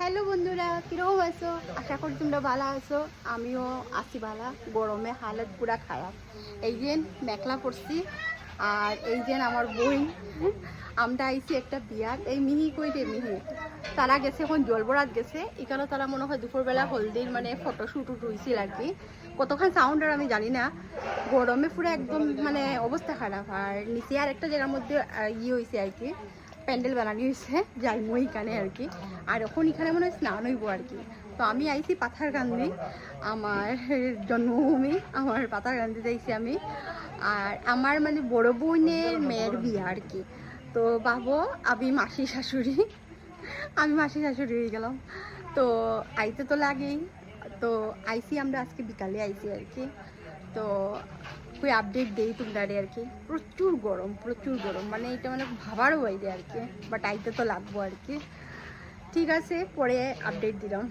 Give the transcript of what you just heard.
Hello বন্ধুরা, কিরকম আছো? আশা করি তোমরা ভালো আছো। আমিও আছি ভালো। গরমে হালত পুরা খারাপ। এই যে মেখলা পড়ছি, আর এই যে আমার বই। আমরা আইছি একটা বিয়ার। এই মিহি কই রে মিহি, তারা গেছে এখন জলবরাত গেছে। এখানে তারা মনে হয় দুপুরবেলা হলদির মানে ফটোশ্যুট হয়েছিল আর কি। কতক্ষণ সাউন্ড আর আমি জানি না। গরমে পুরো একদম মানে অবস্থা খারাপ। আর নিচে আর একটা জায়গার মধ্যে হয়েছে আর কি, প্যান্ডেল বানানো হয়েছে, যাইমো এখানে আর কি। আর এখন এখানে মনে হয় স্নান হইব আর কি। তো আমি আইছি পাথারকান্দি, আমার জন্মভূমি, আমার পাথারকান্দিতে আইছি আমি। আর আমার মানে বড় বোনের মেয়ের বিয়ে আর কি। তো ভাবো আমি মাসি শাশুড়ি, আমি মাসি শাশুড়ি হয়ে গেলাম। তো আইতে তো লাগেই। তো আইসি আমরা আজকে বিকালে আইসি আর কি। তো কই আপডেট দেই তোমরারে আর কি। প্রচুর গরম, প্রচুর গরম, মানে এটা মানে ভাবারও বাইরে আর কি। বাট আইতে তো লাগবো আর কি। ঠিক আছে, পরে আপডেট দিলাম।